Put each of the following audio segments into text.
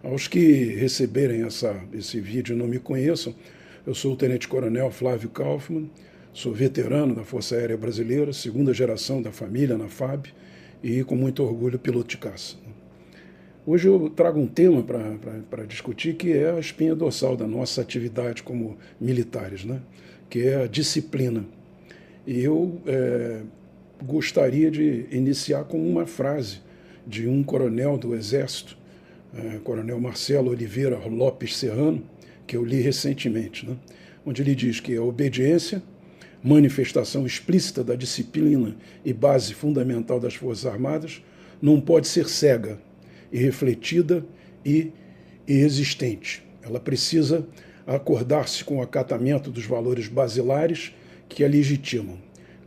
Aos que receberem esse vídeo e não me conheçam, eu sou o Tenente-Coronel Flávio Kaufmann, sou veterano da Força Aérea Brasileira, segunda geração da família na FAB e, com muito orgulho, piloto de caça. Hoje eu trago um tema para discutir que é a espinha dorsal da nossa atividade como militares, né? Que é a disciplina. E eu gostaria de iniciar com uma frase de um coronel do Exército, Coronel Marcelo Oliveira Lopes Serrano, que eu li recentemente, né? Onde ele diz que a obediência, manifestação explícita da disciplina e base fundamental das Forças Armadas, não pode ser cega, irrefletida e irresistente. Ela precisa acordar-se com o acatamento dos valores basilares que a legitimam.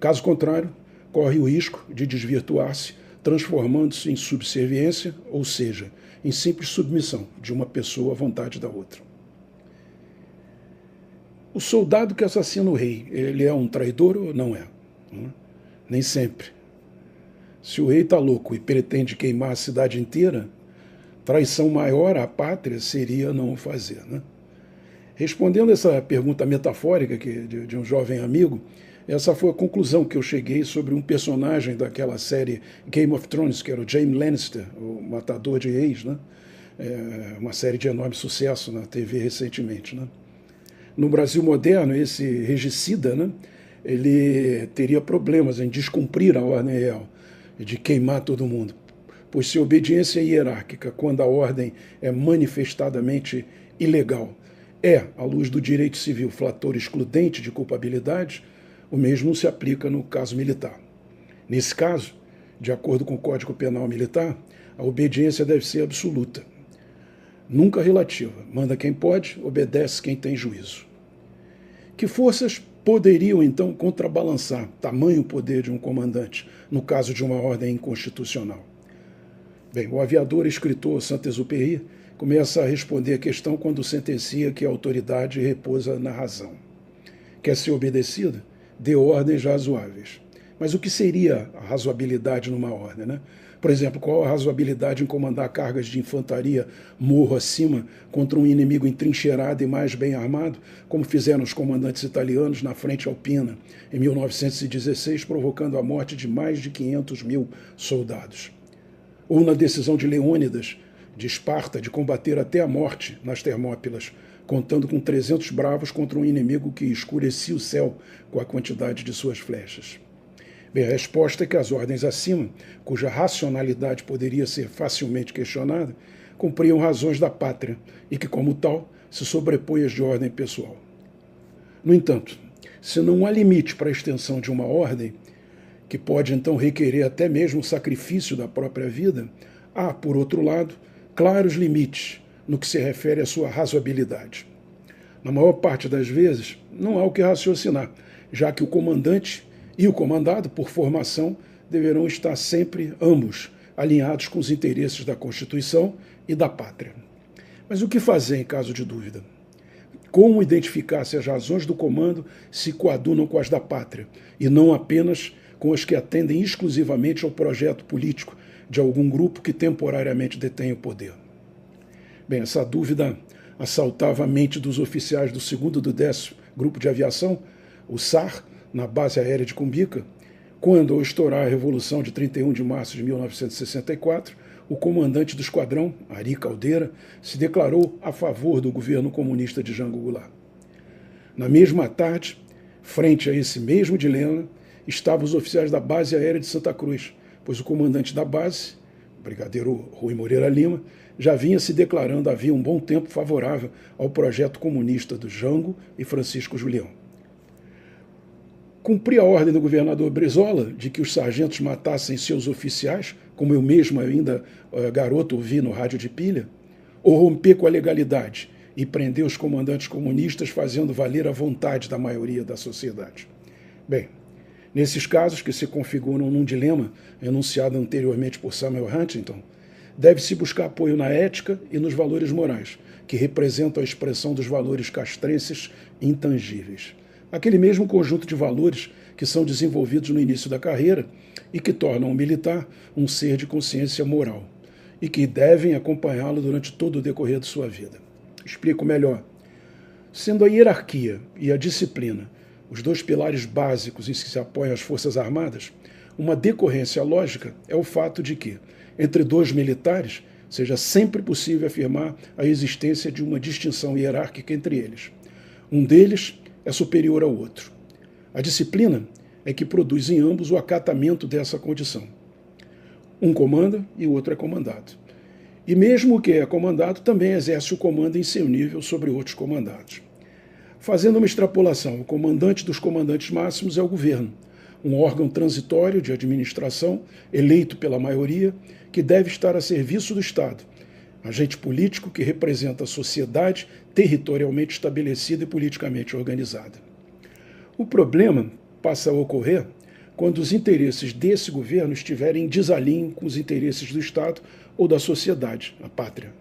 Caso contrário, corre o risco de desvirtuar-se, transformando-se em subserviência, ou seja, em simples submissão de uma pessoa à vontade da outra. O soldado que assassina o rei, ele é um traidor ou não é? Nem sempre. Se o rei está louco e pretende queimar a cidade inteira, traição maior à pátria seria não o fazer, né? Respondendo essa pergunta metafórica de um jovem amigo, essa foi a conclusão que eu cheguei sobre um personagem daquela série Game of Thrones, que era o Jaime Lannister, o matador de reis, né? Uma série de enorme sucesso na TV recentemente, né? No Brasil moderno, esse regicida, né, ele teria problemas em descumprir a ordem real, de queimar todo mundo. Pois se a obediência hierárquica, quando a ordem é manifestadamente ilegal, à luz do direito civil, fator excludente de culpabilidade, o mesmo se aplica no caso militar. Nesse caso, de acordo com o Código Penal Militar, a obediência deve ser absoluta, nunca relativa. Manda quem pode, obedece quem tem juízo. Que forças poderiam, então, contrabalançar tamanho poder de um comandante, no caso de uma ordem inconstitucional? Bem, o aviador e escritor Saint-Exupéry começa a responder a questão quando sentencia que a autoridade repousa na razão. Quer ser obedecida? Dê ordens razoáveis. Mas o que seria a razoabilidade numa ordem, né? Por exemplo, qual a razoabilidade em comandar cargas de infantaria morro acima contra um inimigo entrincheirado e mais bem armado, como fizeram os comandantes italianos na Frente Alpina, em 1916, provocando a morte de mais de 500 mil soldados? Ou na decisão de Leônidas, de Esparta, de combater até a morte nas Termópilas, contando com 300 bravos contra um inimigo que escurecia o céu com a quantidade de suas flechas? Bem, a resposta é que as ordens acima, cuja racionalidade poderia ser facilmente questionada, cumpriam razões da pátria e que, como tal, se sobrepõe às de ordem pessoal. No entanto, se não há limite para a extensão de uma ordem, que pode então requerer até mesmo o sacrifício da própria vida, há, por outro lado, claros limites no que se refere à sua razoabilidade. Na maior parte das vezes, não há o que raciocinar, já que o comandante e o comandado, por formação, deverão estar sempre, ambos, alinhados com os interesses da Constituição e da pátria. Mas o que fazer em caso de dúvida? Como identificar se as razões do comando se coadunam com as da pátria, e não apenas com as que atendem exclusivamente ao projeto político de algum grupo que temporariamente detém o poder? Bem, essa dúvida assaltava a mente dos oficiais do 2º do 10º Grupo de Aviação, o SAR, na base aérea de Cumbica, quando, ao estourar a Revolução de 31 de março de 1964, o comandante do esquadrão, Ari Caldeira, se declarou a favor do governo comunista de Jango Goulart. Na mesma tarde, frente a esse mesmo dilema, estavam os oficiais da base aérea de Santa Cruz, pois o comandante da base, o brigadeiro Rui Moreira Lima, já vinha se declarando havia um bom tempo favorável ao projeto comunista do Jango e Francisco Julião. Cumprir a ordem do governador Brizola de que os sargentos matassem seus oficiais, como eu mesmo ainda garoto ouvi no rádio de pilha, ou romper com a legalidade e prender os comandantes comunistas fazendo valer a vontade da maioria da sociedade? Bem, nesses casos que se configuram num dilema enunciado anteriormente por Samuel Huntington, deve-se buscar apoio na ética e nos valores morais, que representam a expressão dos valores castrenses intangíveis. Aquele mesmo conjunto de valores que são desenvolvidos no início da carreira e que tornam o militar um ser de consciência moral. e que devem acompanhá-lo durante todo o decorrer de sua vida. Explico melhor. Sendo a hierarquia e a disciplina os dois pilares básicos em que se apoiam as Forças Armadas, uma decorrência lógica é o fato de que, entre dois militares, seja sempre possível afirmar a existência de uma distinção hierárquica entre eles. Um deles é superior ao outro. A disciplina é que produz em ambos o acatamento dessa condição. Um comanda e o outro é comandado. E mesmo o que é comandado também exerce o comando em seu nível sobre outros comandados. Fazendo uma extrapolação, o comandante dos comandantes máximos é o governo, um órgão transitório de administração, eleito pela maioria, que deve estar a serviço do Estado, agente político que representa a sociedade territorialmente estabelecida e politicamente organizada. O problema passa a ocorrer quando os interesses desse governo estiverem em desalinho com os interesses do Estado ou da sociedade, a pátria.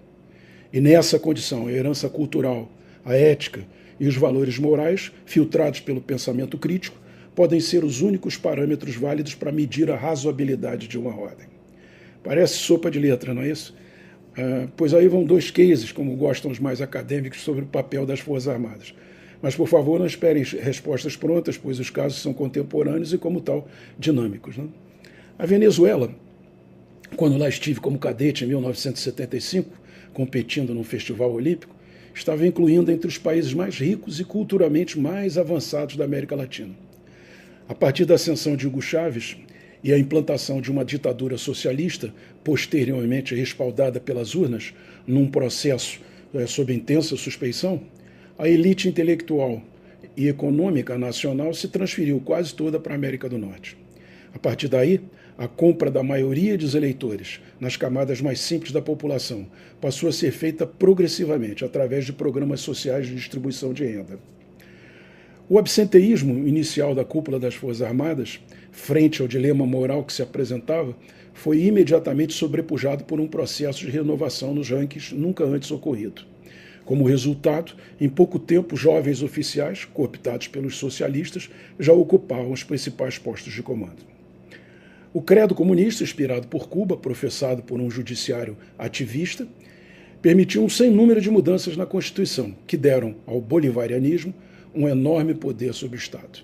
E nessa condição, a herança cultural, a ética e os valores morais, filtrados pelo pensamento crítico, podem ser os únicos parâmetros válidos para medir a razoabilidade de uma ordem. Parece sopa de letra, não é isso? Pois aí vão dois cases, como gostam os mais acadêmicos, sobre o papel das Forças Armadas. Mas, por favor, não esperem respostas prontas, pois os casos são contemporâneos e, como tal, dinâmicos. Né? A Venezuela, quando lá estive como cadete em 1975, competindo num festival olímpico, estava incluindo entre os países mais ricos e culturalmente mais avançados da América Latina. A partir da ascensão de Hugo Chávez e a implantação de uma ditadura socialista, posteriormente respaldada pelas urnas, num processo sob intensa suspeição, a elite intelectual e econômica nacional se transferiu quase toda para a América do Norte. A partir daí, a compra da maioria dos eleitores nas camadas mais simples da população passou a ser feita progressivamente através de programas sociais de distribuição de renda. O absenteísmo inicial da cúpula das Forças Armadas, frente ao dilema moral que se apresentava, foi imediatamente sobrepujado por um processo de renovação nos rankings nunca antes ocorrido. Como resultado, em pouco tempo, jovens oficiais, cooptados pelos socialistas, já ocupavam os principais postos de comando. O credo comunista, inspirado por Cuba, professado por um judiciário ativista, permitiu um sem número de mudanças na Constituição, que deram ao bolivarianismo um enorme poder sobre o Estado.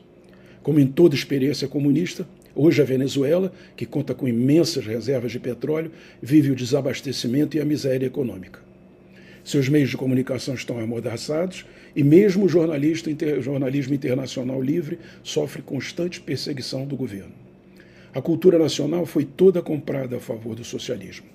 Como em toda experiência comunista, hoje a Venezuela, que conta com imensas reservas de petróleo, vive o desabastecimento e a miséria econômica. Seus meios de comunicação estão amordaçados e mesmo o jornalismo internacional livre sofre constante perseguição do governo. A cultura nacional foi toda comprada a favor do socialismo.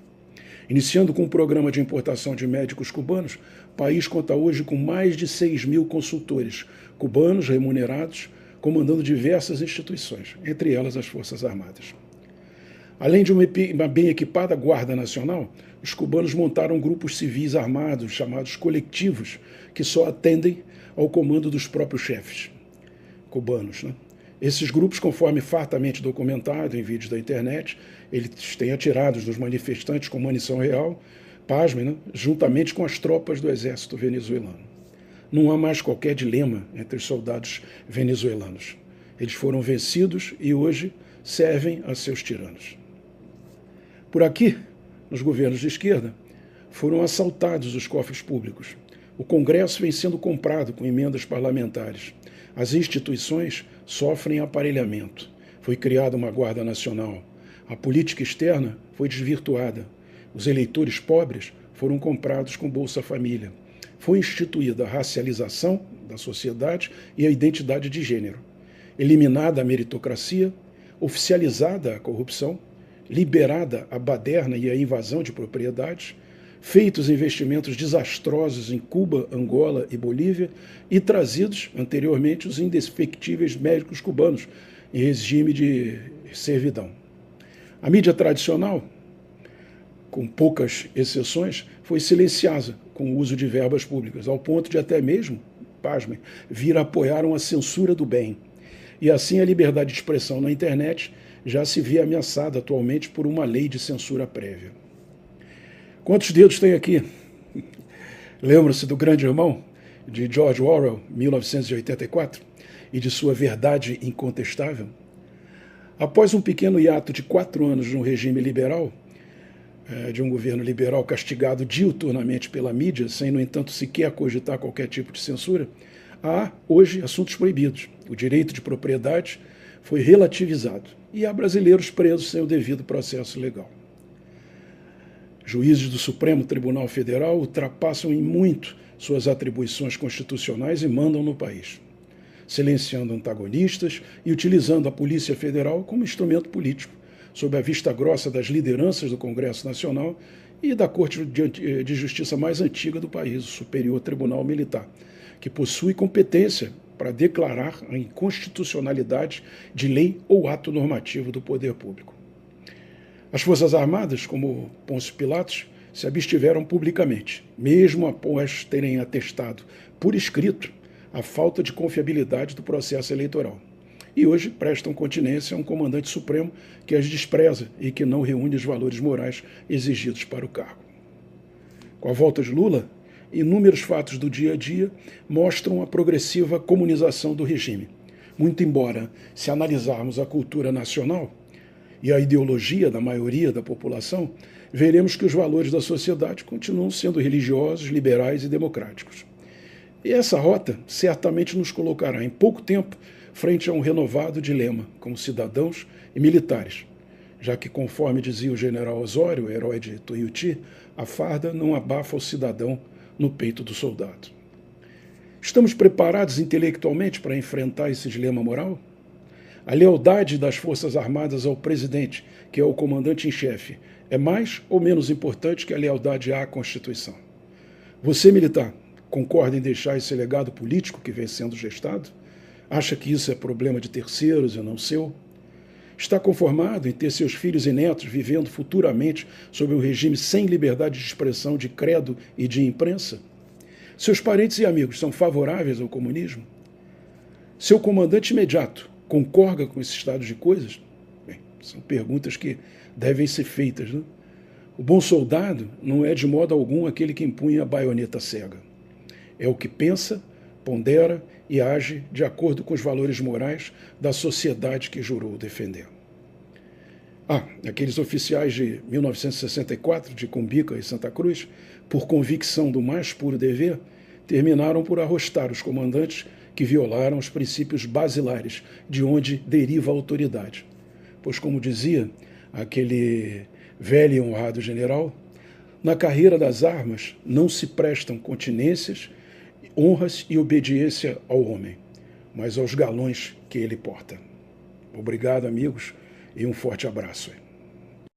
Iniciando com um programa de importação de médicos cubanos, o país conta hoje com mais de 6.000 consultores cubanos remunerados, comandando diversas instituições, entre elas as Forças Armadas. Além de uma bem equipada Guarda Nacional, os cubanos montaram grupos civis armados, chamados coletivos, que só atendem ao comando dos próprios chefes cubanos, né? Esses grupos, conforme fartamente documentado em vídeos da internet, eles têm atirados dos manifestantes com munição real, pasmem, né? Juntamente com as tropas do exército venezuelano. Não há mais qualquer dilema entre os soldados venezuelanos. Eles foram vencidos e hoje servem a seus tiranos. Por aqui, nos governos de esquerda, foram assaltados os cofres públicos. O Congresso vem sendo comprado com emendas parlamentares. As instituições sofrem aparelhamento. Foi criada uma Guarda Nacional. A política externa foi desvirtuada. Os eleitores pobres foram comprados com Bolsa Família. Foi instituída a racialização da sociedade e a identidade de gênero. Eliminada a meritocracia, oficializada a corrupção, liberada a baderna e a invasão de propriedades, feitos investimentos desastrosos em Cuba, Angola e Bolívia e trazidos, anteriormente, os indefectíveis médicos cubanos em regime de servidão. A mídia tradicional, com poucas exceções, foi silenciada com o uso de verbas públicas, ao ponto de até mesmo, pasmem, vir a apoiar uma censura do bem. E assim a liberdade de expressão na internet já se vê ameaçada atualmente por uma lei de censura prévia. Quantos dedos tem aqui? Lembra-se do Grande Irmão, de George Orwell, 1984, e de sua verdade incontestável? Após um pequeno hiato de 4 anos no regime liberal, de um governo liberal castigado diuturnamente pela mídia, sem, no entanto, sequer cogitar qualquer tipo de censura, há hoje assuntos proibidos. O direito de propriedade foi relativizado e há brasileiros presos sem o devido processo legal. Juízes do Supremo Tribunal Federal ultrapassam em muito suas atribuições constitucionais e mandam no país, silenciando antagonistas e utilizando a Polícia Federal como instrumento político, sob a vista grossa das lideranças do Congresso Nacional e da Corte de Justiça mais antiga do país, o Superior Tribunal Militar, que possui competência para declarar a inconstitucionalidade de lei ou ato normativo do poder público. As Forças Armadas, como Pôncio Pilatos, se abstiveram publicamente, mesmo após terem atestado por escrito a falta de confiabilidade do processo eleitoral. E hoje prestam continência a um comandante supremo que as despreza e que não reúne os valores morais exigidos para o cargo. Com a volta de Lula, inúmeros fatos do dia a dia mostram a progressiva comunização do regime. Muito embora, se analisarmos a cultura nacional e a ideologia da maioria da população, veremos que os valores da sociedade continuam sendo religiosos, liberais e democráticos. E essa rota certamente nos colocará em pouco tempo frente a um renovado dilema como cidadãos e militares, já que, conforme dizia o general Osório, herói de Tuiuti, a farda não abafa o cidadão no peito do soldado. Estamos preparados intelectualmente para enfrentar esse dilema moral? A lealdade das Forças Armadas ao presidente, que é o comandante em chefe, é mais ou menos importante que a lealdade à Constituição? Você, militar, concorda em deixar esse legado político que vem sendo gestado? Acha que isso é problema de terceiros e não seu? Está conformado em ter seus filhos e netos vivendo futuramente sob um regime sem liberdade de expressão, de credo e de imprensa? Seus parentes e amigos são favoráveis ao comunismo? Seu comandante imediato concorda com esse estado de coisas? Bem, são perguntas que devem ser feitas, né? O bom soldado não é de modo algum aquele que empunha a baioneta cega. É o que pensa, pondera e age de acordo com os valores morais da sociedade que jurou defender. Aqueles oficiais de 1964, de Cumbica e Santa Cruz, por convicção do mais puro dever, terminaram por arrostar os comandantes que violaram os princípios basilares de onde deriva a autoridade. Pois, como dizia aquele velho e honrado general, na carreira das armas não se prestam continências, honras e obediência ao homem, mas aos galões que ele porta. Obrigado, amigos, e um forte abraço.